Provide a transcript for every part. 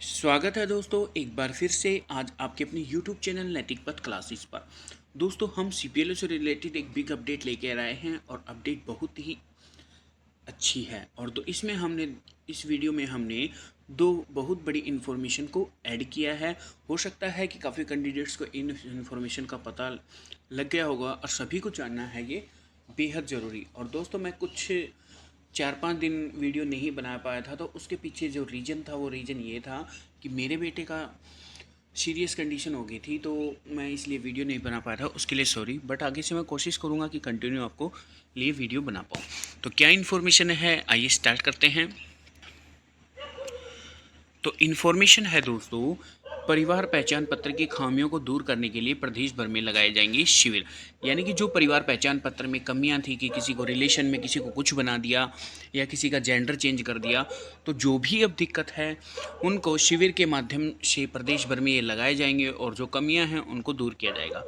स्वागत है दोस्तों एक बार फिर से आज आपके अपने YouTube चैनल नैतिक पथ क्लासेस पर। दोस्तों हम CPLO से रिलेटेड एक बिग अपडेट लेके आए हैं और अपडेट बहुत ही अच्छी है। और तो इसमें हमने इस वीडियो में हमने दो बहुत बड़ी इन्फॉर्मेशन को ऐड किया है। हो सकता है कि काफ़ी कैंडिडेट्स को इन इन्फॉर्मेशन का पता लग गया होगा और सभी को जानना है ये बेहद ज़रूरी। और दोस्तों मैं कुछ 4-5 दिन वीडियो नहीं बना पाया था, तो उसके पीछे जो रीज़न था वो रीज़न ये था कि मेरे बेटे का सीरियस कंडीशन हो गई थी, तो मैं इसलिए वीडियो नहीं बना पाया था, उसके लिए सॉरी। बट आगे से मैं कोशिश करूँगा कि कंटिन्यू आपको लिए वीडियो बना पाऊँ। तो क्या इन्फॉर्मेशन है, आइए स्टार्ट करते हैं। तो इन्फॉर्मेशन है दोस्तों, परिवार पहचान पत्र की खामियों को दूर करने के लिए प्रदेश भर में लगाए जाएंगे शिविर। यानी कि जो परिवार पहचान पत्र में कमियां थी कि किसी को रिलेशन में किसी को कुछ बना दिया या किसी का जेंडर चेंज कर दिया, तो जो भी अब दिक्कत है उनको शिविर के माध्यम से प्रदेश भर में ये लगाए जाएंगे और जो कमियां हैं उनको दूर किया जाएगा।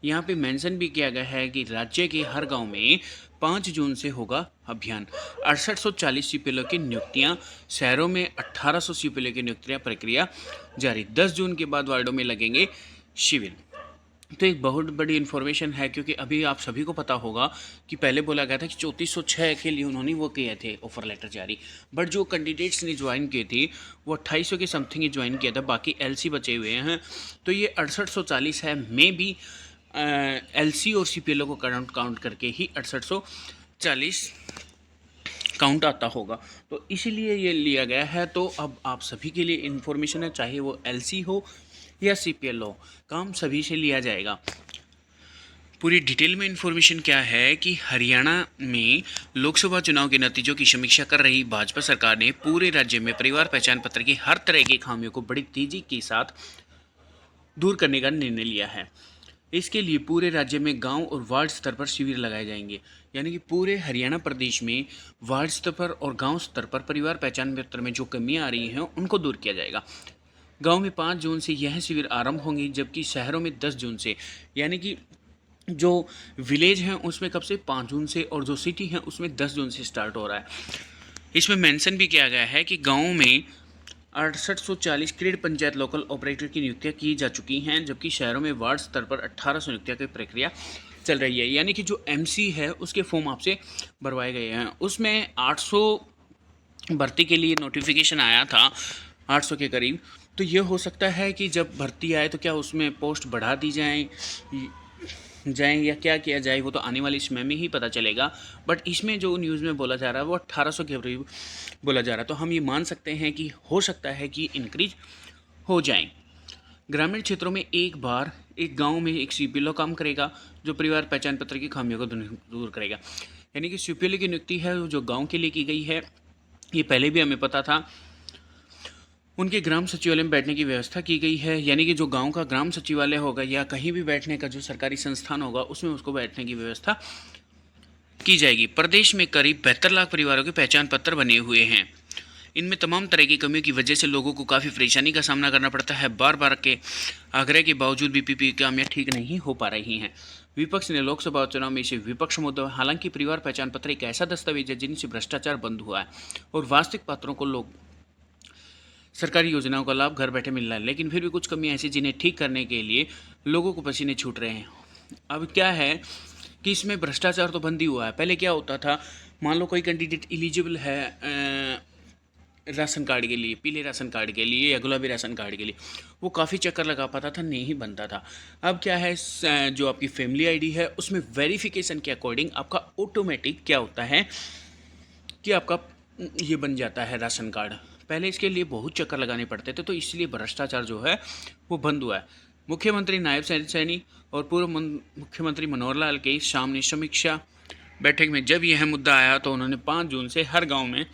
यहाँ पे मेंशन भी किया गया है कि राज्य के हर गांव में 5 जून से होगा अभियान। 6840 सीपीएलओ की नियुक्तियां, शहरों में 1800 सीपीएलओ की नियुक्तियां प्रक्रिया जारी। 10 जून के बाद वार्डों में लगेंगे शिविर। तो एक बहुत बड़ी इन्फॉर्मेशन है, क्योंकि अभी आप सभी को पता होगा कि पहले बोला गया था कि 3406 के लिए उन्होंने वो किए थे ऑफर लेटर जारी। बट जो कैंडिडेट्स ने ज्वाइन किए थे वो 2800 के समथिंग ही ज्वाइन किया था, बाकी एलसी बचे हुए हैं। तो ये 6840 है, मे बी एलसी और सीपीएलओ को काउंट करके ही 6840 काउंट आता होगा, तो इसीलिए ये लिया गया है। तो अब आप सभी के लिए इन्फॉर्मेशन है, चाहे वो एलसी हो या सीपीएलओ, काम सभी से लिया जाएगा। पूरी डिटेल में इन्फॉर्मेशन क्या है कि हरियाणा में लोकसभा चुनाव के नतीजों की समीक्षा कर रही भाजपा सरकार ने पूरे राज्य में परिवार पहचान पत्र की हर तरह की खामियों को बड़ी तेजी के साथ दूर करने का निर्णय लिया है। इसके लिए पूरे राज्य में गांव और वार्ड स्तर पर शिविर लगाए जाएंगे। यानी कि पूरे हरियाणा प्रदेश में वार्ड स्तर पर और गांव स्तर पर परिवार पहचान पत्र में जो कमियां आ रही हैं उनको दूर किया जाएगा। गांव में 5 जून से यह शिविर आरंभ होंगे, जबकि शहरों में 10 जून से। यानी कि जो विलेज हैं उसमें कब से 5 जून से, और जो सिटी है उसमें 10 जून से स्टार्ट हो रहा है। इसमें मेंशन भी किया गया है कि गाँव में 6840 ग्रेड पंचायत लोकल ऑपरेटर की नियुक्तियां की जा चुकी हैं, जबकि शहरों में वार्ड स्तर पर 1800 नियुक्तियां की प्रक्रिया चल रही है। यानी कि जो एमसी है उसके फॉर्म आपसे भरवाए गए हैं, उसमें 800 भर्ती के लिए नोटिफिकेशन आया था, 800 के करीब। तो ये हो सकता है कि जब भर्ती आए तो क्या उसमें पोस्ट बढ़ा दी जाएं या क्या किया जाए, वो तो आने वाली समय में ही पता चलेगा। बट इसमें जो न्यूज़ में बोला जा रहा है वो 1800 के करीब बोला जा रहा है, तो हम ये मान सकते हैं कि हो सकता है कि इंक्रीज हो जाए। ग्रामीण क्षेत्रों में एक बार एक गांव में एक सीपीएलओ काम करेगा, जो परिवार पहचान पत्र की खामियों को दूर करेगा। यानी कि सीपीएलओ की नियुक्ति है जो गांव के लिए की गई है, ये पहले भी हमें पता था। उनके ग्राम सचिवालय में बैठने की व्यवस्था की गई है। यानी कि जो गांव का ग्राम सचिवालय होगा या कहीं भी बैठने का जो सरकारी संस्थान होगा उसमें उसको बैठने की व्यवस्था की जाएगी। प्रदेश में करीब 72 लाख परिवारों के पहचान पत्र बने हुए हैं। इनमें तमाम तरह की कमियों की वजह से लोगों को काफ़ी परेशानी का सामना करना पड़ता है। बार बार के आग्रह के बावजूद भी पीपी कामियाँ ठीक नहीं हो पा रही हैं। विपक्ष ने लोकसभा चुनाव में इसे विपक्ष मुद्दा। हालांकि परिवार पहचान पत्र एक ऐसा दस्तावेज है जिनसे भ्रष्टाचार बंद हुआ है और वास्तविक पात्रों को लोग सरकारी योजनाओं का लाभ घर बैठे मिल रहा है, लेकिन फिर भी कुछ कमियां ऐसी जिन्हें ठीक करने के लिए लोगों को पसीने छूट रहे हैं। अब क्या है कि इसमें भ्रष्टाचार तो बंद ही हुआ है। पहले क्या होता था, मान लो कोई कैंडिडेट एलिजिबल है राशन कार्ड के लिए, पीले राशन कार्ड के लिए या गुलाबी राशन कार्ड के लिए, वो काफ़ी चक्कर लगा पाता था, नहीं बनता था। अब क्या है, जो आपकी फैमिली आईडी है उसमें वेरिफिकेशन के अकॉर्डिंग आपका ऑटोमेटिक क्या होता है कि आपका ये बन जाता है राशन कार्ड। पहले इसके लिए बहुत चक्कर लगाने पड़ते थे, तो इसलिए भ्रष्टाचार जो है वो बंद हुआ है। मुख्यमंत्री नायब सैनी और पूर्व मुख्यमंत्री मनोहर लाल के सामने समीक्षा बैठक में जब यह मुद्दा आया तो उन्होंने 5 जून से हर गांव में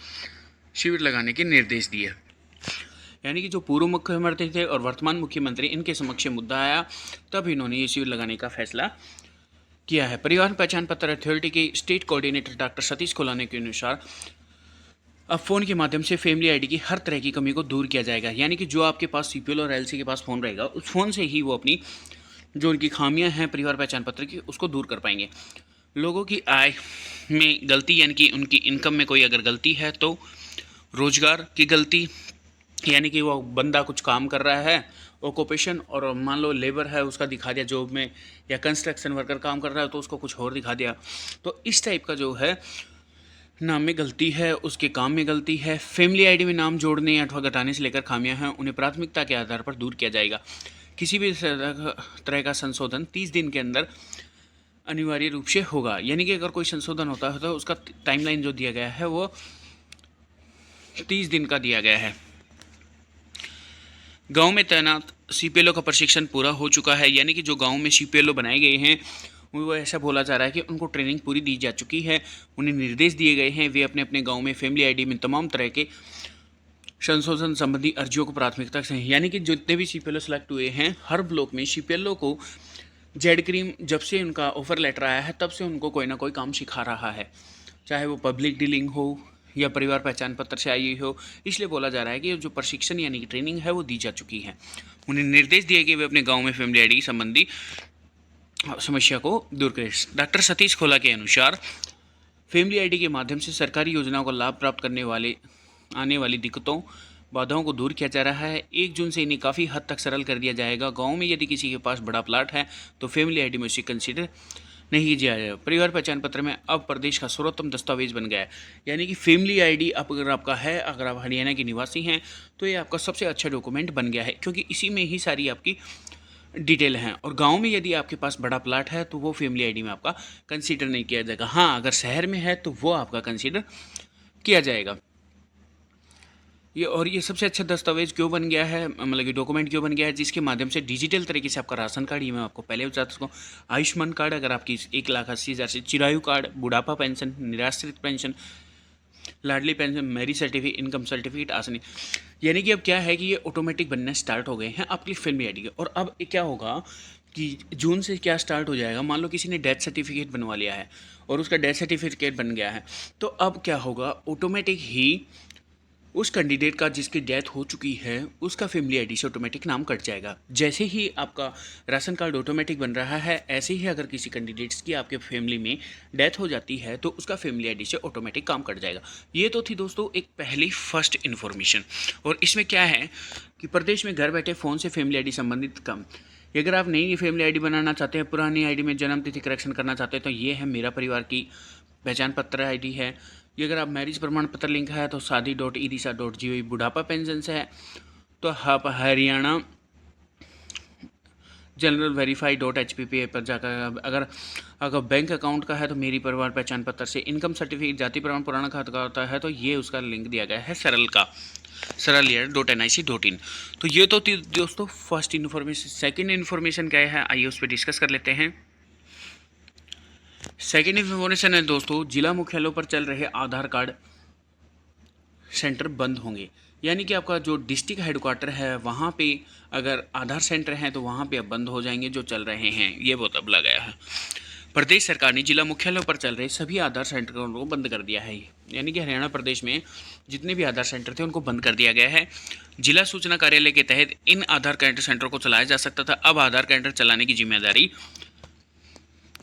शिविर लगाने के निर्देश दिए। यानी कि जो पूर्व मुख्यमंत्री थे और वर्तमान मुख्यमंत्री, इनके समक्ष मुद्दा आया तब इन्होंने ये शिविर लगाने का फैसला किया है। परिवार पहचान पत्र अथॉरिटी के स्टेट कोऑर्डिनेटर डॉक्टर सतीश कोलाने के अनुसार अब फ़ोन के माध्यम से फैमिली आईडी की हर तरह की कमी को दूर किया जाएगा। यानी कि जो आपके पास सीपीएल और एलसी के पास फ़ोन रहेगा, उस फ़ोन से ही वो अपनी जो उनकी खामियां हैं परिवार पहचान पत्र की उसको दूर कर पाएंगे। लोगों की आय में गलती, यानी कि उनकी इनकम में कोई अगर गलती है तो रोजगार की गलती, यानी कि वो बंदा कुछ काम कर रहा है ऑक्यूपेशन, और मान लो लेबर है उसका दिखा दिया जॉब में, या कंस्ट्रक्शन वर्कर काम कर रहा है तो उसको कुछ और दिखा दिया। तो इस टाइप का जो है नाम में गलती है, उसके काम में गलती है। फैमिली आईडी में नाम जोड़ने अथवा घटाने से लेकर खामियां हैं उन्हें प्राथमिकता के आधार पर दूर किया जाएगा। किसी भी तरह का संशोधन 30 दिन के अंदर अनिवार्य रूप से होगा। यानी कि अगर कोई संशोधन होता है तो उसका टाइमलाइन जो दिया गया है वो 30 दिन का दिया गया है। गांव में तैनात सीपीएलओ का प्रशिक्षण पूरा हो चुका है। यानी कि जो गांव में सीपीएलओ बनाए गए हैं वो ऐसा बोला जा रहा है कि उनको ट्रेनिंग पूरी दी जा चुकी है, उन्हें निर्देश दिए गए हैं, वे अपने अपने गांव में फैमिली आईडी में तमाम तरह के संशोधन संबंधी अर्जियों को प्राथमिकता से, यानी कि जितने भी सीपीएलओ सेलेक्ट हुए हैं हर ब्लॉक में सीपीएलओ को जेड क्रीम जब से उनका ऑफर लेटर आया है तब से उनको कोई ना कोई काम सिखा रहा है, चाहे वो पब्लिक डीलिंग हो या परिवार पहचान पत्र से आई हो। इसलिए बोला जा रहा है कि जो प्रशिक्षण यानी कि ट्रेनिंग है वो दी जा चुकी है। उन्हें निर्देश दिए कि वे अपने गांव में फैमिली आईडी संबंधी समस्या को दूर करें। डॉक्टर सतीश खोला के अनुसार फैमिली आईडी के माध्यम से सरकारी योजनाओं का लाभ प्राप्त करने वाले आने वाली दिक्कतों बाधाओं को दूर किया जा रहा है। 1 जून से इन्हें काफ़ी हद तक सरल कर दिया जाएगा। गांव में यदि किसी के पास बड़ा प्लाट है तो फैमिली आईडी में उसे कंसीडर नहीं किया जाएगा। परिवार पहचान पत्र में अब प्रदेश का सर्वोत्तम दस्तावेज बन गया है। यानी कि फैमिली आईडी अगर आपका है, अगर आप हरियाणा के निवासी हैं तो ये आपका सबसे अच्छा डॉक्यूमेंट बन गया है, क्योंकि इसी में ही सारी आपकी डिटेल हैं। और गांव में यदि आपके पास बड़ा प्लाट है तो वो फैमिली आईडी में आपका कंसीडर नहीं किया जाएगा। हाँ, अगर शहर में है तो वो आपका कंसीडर किया जाएगा। ये सबसे अच्छा दस्तावेज क्यों बन गया है, मतलब कि डॉक्यूमेंट क्यों बन गया है, जिसके माध्यम से डिजिटल तरीके से आपका राशन कार्ड, ये मैं आपको पहले बता सकूँ, आयुष्मान कार्ड अगर आपकी 1,80,000 से, चिरायु कार्ड, बुढ़ापा पेंशन, निराश्रित pension, Ladli pension, marriage certificate, income certificate, आसनी, यानी कि अब क्या है कि ये ऑटोमेटिक बनने स्टार्ट हो गए हैं आपकी फैमिली आईडी के। और अब क्या होगा कि जून से क्या स्टार्ट हो जाएगा, मान लो किसी ने डेथ सर्टिफिकेट बनवा लिया है और उसका डेथ सर्टिफिकेट बन गया है, तो अब क्या होगा, ऑटोमेटिक ही उस कैंडिडेट का जिसकी डेथ हो चुकी है उसका फैमिली आईडी से ऑटोमेटिक नाम कट जाएगा। जैसे ही आपका राशन कार्ड ऑटोमेटिक बन रहा है, ऐसे ही अगर किसी कैंडिडेट्स की आपके फैमिली में डेथ हो जाती है तो उसका फैमिली आईडी से ऑटोमेटिक काम कट जाएगा। ये तो थी दोस्तों एक पहली फर्स्ट इन्फॉर्मेशन। और इसमें क्या है कि प्रदेश में घर बैठे फ़ोन से फैमिली आईडी संबंधित काम, अगर आप नई फैमिली आईडी बनाना चाहते हैं, पुरानी आईडी में जन्म तिथि करेक्शन करना चाहते हैं, तो ये है मेरा परिवार की पहचान पत्र आईडी है। ये अगर आप मैरिज प्रमाण पत्र लिंक है तो शादी.ईदिशा.gov, बुढ़ापा पेंशन से है तो आप हरियाणा जनरल वेरीफाई.hppa पर जाकर, अगर बैंक अकाउंट का है तो मेरी परिवार पहचान पत्र से, इनकम सर्टिफिकेट, जाति प्रमाण पुराना खाता का होता है तो ये उसका लिंक दिया गया है सरल.nic.in। तो ये तो थी दोस्तों फर्स्ट इन्फॉर्मेशन। सेकेंड इन्फॉर्मेशन क्या है, आइए उस पर डिस्कस कर लेते हैं। सेकेंड इन्फॉर्मेशन है दोस्तों, जिला मुख्यालयों पर चल रहे आधार कार्ड सेंटर बंद होंगे। यानी कि आपका जो डिस्ट्रिक्ट हेडक्वार्टर है वहाँ पे अगर आधार सेंटर हैं तो वहाँ पे अब बंद हो जाएंगे जो चल रहे हैं, ये बहुत अब लगाया है। प्रदेश सरकार ने जिला मुख्यालयों पर चल रहे सभी आधार सेंटरों को बंद कर दिया है। यानी कि हरियाणा प्रदेश में जितने भी आधार सेंटर थे उनको बंद कर दिया गया है। जिला सूचना कार्यालय के तहत इन आधार केंद्र सेंटर को चलाया जा सकता था। अब आधार केंद्र चलाने की जिम्मेदारी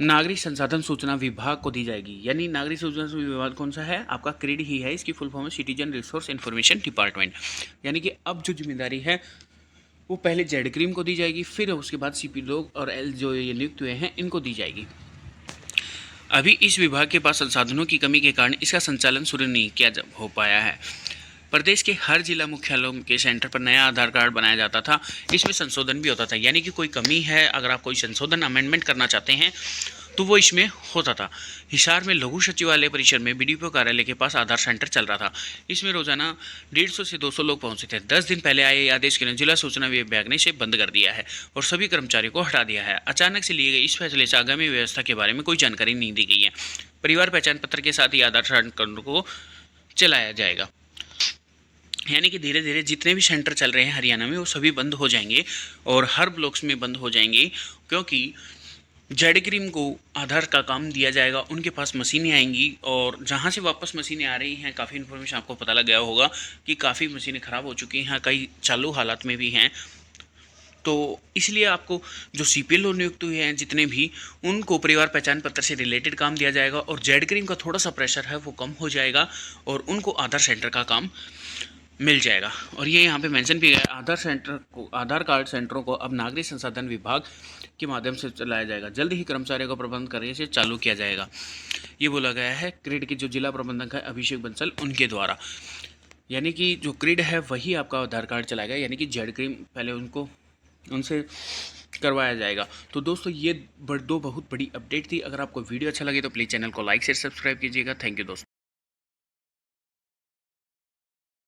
नागरिक संसाधन सूचना विभाग को दी जाएगी। यानी नागरिक सूचना विभाग कौन सा है, आपका क्रेड ही है, इसकी फुल फॉर्म है सिटीजन रिसोर्स इन्फॉर्मेशन डिपार्टमेंट। यानी कि अब जो जिम्मेदारी है वो पहले जेड क्रीम को दी जाएगी, फिर उसके बाद सीपी लोग और एल जो ये नियुक्त हुए हैं इनको दी जाएगी। अभी इस विभाग के पास संसाधनों की कमी के कारण इसका संचालन शुरू नहीं किया हो पाया है। प्रदेश के हर जिला मुख्यालयों के सेंटर पर नया आधार कार्ड बनाया जाता था, इसमें संशोधन भी होता था। यानी कि कोई कमी है, अगर आप कोई संशोधन अमेंडमेंट करना चाहते हैं तो वो इसमें होता था। हिसार में लघु सचिवालय परिसर में बीडीपीओ कार्यालय के पास आधार सेंटर चल रहा था। इसमें रोजाना 150 से 200 लोग पहुंचे थे। 10 दिन पहले आए आदेश के जिला सूचना विभाग ने इसे बंद कर दिया है और सभी कर्मचारियों को हटा दिया है। अचानक से लिए गए इस फैसले से आगामी व्यवस्था के बारे में कोई जानकारी नहीं दी गई है। परिवार पहचान पत्र के साथ ही आधार सेंटर को चलाया जाएगा। यानी कि धीरे धीरे जितने भी सेंटर चल रहे हैं हरियाणा में वो सभी बंद हो जाएंगे और हर ब्लॉक्स में बंद हो जाएंगे, क्योंकि जेड क्रीम को आधार का काम दिया जाएगा। उनके पास मशीनें आएंगी और जहाँ से वापस मशीनें आ रही हैं, काफ़ी इन्फॉर्मेशन आपको पता लग गया होगा कि काफ़ी मशीनें ख़राब हो चुकी हैं, कई चालू हालात में भी हैं। तो इसलिए आपको जो सीपीएलओ नियुक्त हुए हैं जितने भी, उनको परिवार पहचान पत्र से रिलेटेड काम दिया जाएगा और जेड क्रीम का थोड़ा सा प्रेशर है वो कम हो जाएगा और उनको आधार सेंटर का काम मिल जाएगा। और ये यहाँ पे मेंशन भी है, आधार कार्ड सेंटरों को अब नागरिक संसाधन विभाग के माध्यम से चलाया जाएगा। जल्द ही कर्मचारियों को प्रबंध करने से चालू किया जाएगा, ये बोला गया है क्रिड के जो जिला प्रबंधक है अभिषेक बंसल उनके द्वारा। यानी कि जो क्रिड है वही आपका आधार कार्ड चलाएगा, यानी कि जेड क्रीम पहले उनसे करवाया जाएगा। तो दोस्तों ये दो बहुत बड़ी अपडेट थी। अगर आपको वीडियो अच्छा लगे तो प्लीज़ चैनल को लाइक शेयर सब्सक्राइब कीजिएगा। थैंक यू दोस्तों।